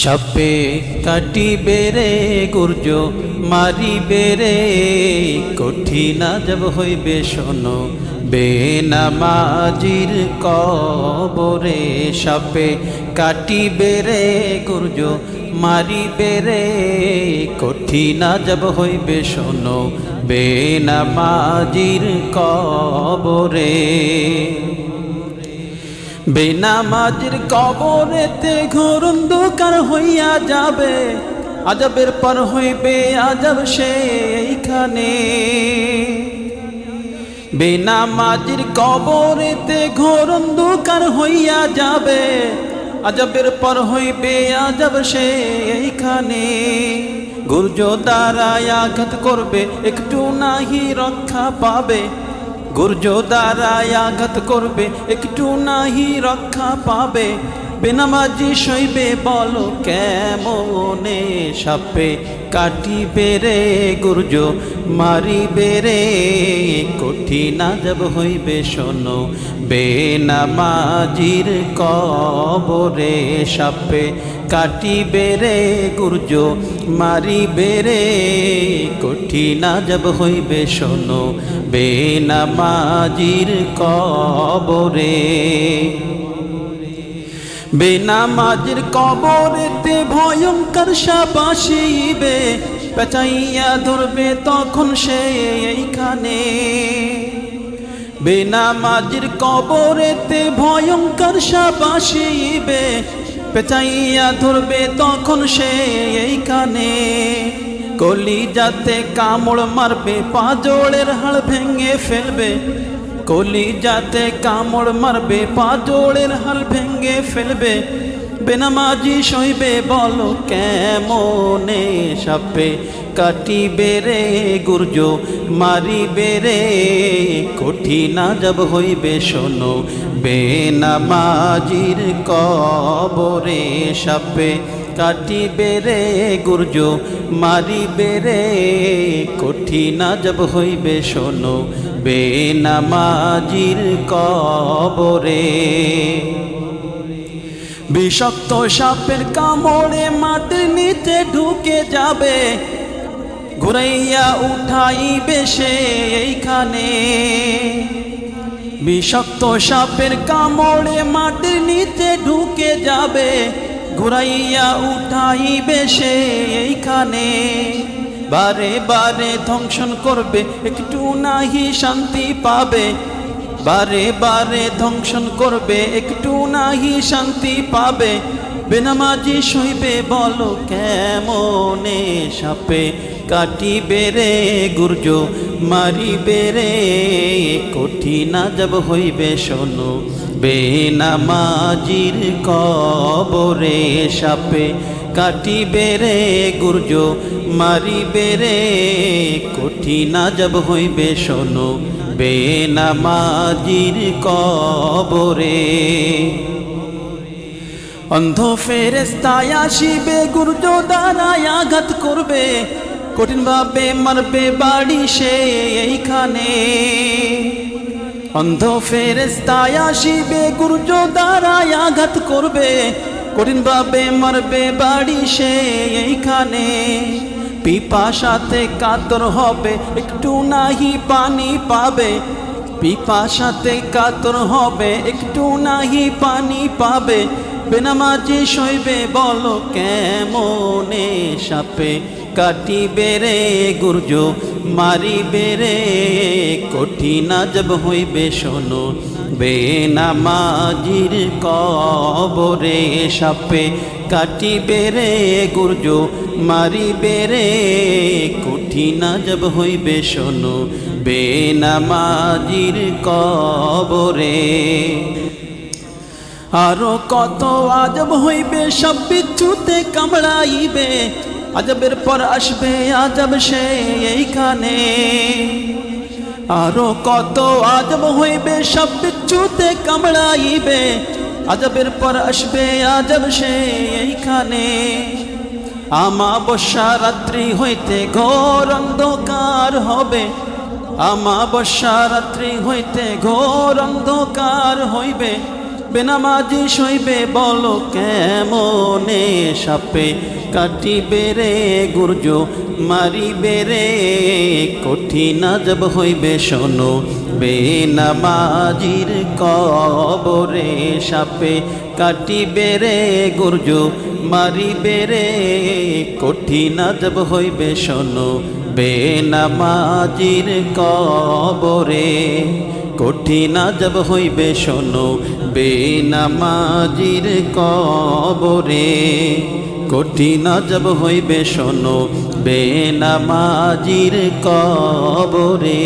সাপে কাটিবে রে গুর্জ মারিবে রে, কঠিন আজব হইবে শোনো বেনামাজির কবরে। সাপে কাটিবে রে গুর্জ মারিবে রে, কঠিন আজব হইবে শোনো বেনামাজির কবরে। বেনামাজির কবরেতে ঘোর অন্ধকার হইয়া যাবে, আজবের পর হইবে আজব সেইখানে। বেনামাজির কবরেতে ঘোর অন্ধকার হইয়া যাবে, আজবের পর হইবে আজব সেইখানে। গুর্জ দ্বারায় আঘাত করবে একটু নাহি রক্ষা পাবে, গুর্জ দ্বারায় আঘাত করবে একটু নাহি রক্ষা পাবে। বেনামাজি সইবে বলো কেমনে, সাপে কাটিবে রে গুর্জ মারিবে রে, কঠিন আজব হইবে শোনো বেনামাজির কবরে। সাপে কাটিবে রে গুর্জ মারিবে রে, কঠিন আজব হইবে শোনো বেনামাজির কবরে। বেনামাজির কবরেতে ভয়ঙ্কর সাপ আসিবে, পেঁচাইয়া ধরবে তখন সে এইখানে। বেনামাজির কবরেতে ভয়ঙ্কর সাপ আসিবে, পেঁচাইয়া ধরবে তখন সে এইখানে। কলিজাতে কামড় মারবে, পাঁজরের হাড় ভেঙে ফেলবে, কলিজাতে কামড় মারবে, পাঁজরের হাড় ভেঙে ফেলবে। বেনামাজি সইবে বলো কেমনে, সাপে কাটিবে রে গুর্জ মারিবে রে, কঠিন আজব হইবে শোনো বেনামাজির কবরে। সাপে কাটিবে রে গুর্জ মারিবে রে, কঠিন আজব হইবে শোনো বেনামাজির কবরে। বিষাক্ত সাপের কামড়ে মাটির নিচে ঢুকে যাবে, ঘুরাইয়া উঠাইবে সে এইখানে। বিষাক্ত সাপের কামড়ে মাটির নিচে ঢুকে যাবে, ঘুরাইয়া উঠাইবে সে এইখানে। বারে বারে ধ্বংসন করবে একটু নাহি শান্তি পাবে, বারে বারে ধ্বংসন করবে একটু নাহি শান্তি পাবে। বেনামাজি সইবে বলো কেমনে, সাপে কাটিবে রে গুর্জ মারিবে রে, কঠিন আজব হইবে শোনো বেনামাজির কবরে। সাপে কাটিবে রে গুর্জ মারিবে রে, কঠিন আজব হইবে শোনো বেনামাজির কবরে। অন্ধ ফেরেশতায় আসিবে, গুর্জ দ্বারায় আঘাত করবে, কঠিন ভাবে মারবে বাড়ি সে এইখানে। অন্ধ ফেরেশতায় আসিবে, গুর্জ দ্বারায় আঘাত করবে, কঠিন ভাবে মারবে বাড়ি সে এইখানে। পিপাসাতে কাতর হবে একটু নাহি পানি পাবে, পিপাসাতে কাতর হবে একটু নাহি পানি পাবে। বেনামাজি সইবে বলো কেমনে, সাপে কাটিবে রে গুর্জ মারিবে রে, কঠিন আজব হইবে শোনো বেনামাজির কবরে। সাপে কাটিবে রে গুর্জ মারিবে রে, কঠিন আজব হইবে শোনো বেনামাজির কবরে। আরো কত আজব হইবে, সব বিচ্ছুতে কামড়াইবে, আজবের পর আসবে আজব সে এইখানে। আরো কত আজব হইবে, সব বিচ্ছুতে কামড়াইবে, আজবের পর আসবে আজব সে এইখানে। আমাবস্যা রাত্রি হইতে ঘোর অন্ধকার হবে, আমাবস্যা রাত্রি হইতে ঘোর অন্ধকার হইবে, বেনামাজি সইবে বলো কেমনে, সাপে কাটিবে রে গুর্জ মারিবে রে, কঠিন আজব হইবে শোনো বেনামাজির কবরে, সাপে কাটিবে রে গুর্জ মারিবে রে, কঠিন আজব হইবে শোনো বেনামাজির কবরে, কঠিন আজব হইবে শোনো বেনামাজির কবরে, কঠিন আজব হইবে শোনো বেনামাজির কবরে।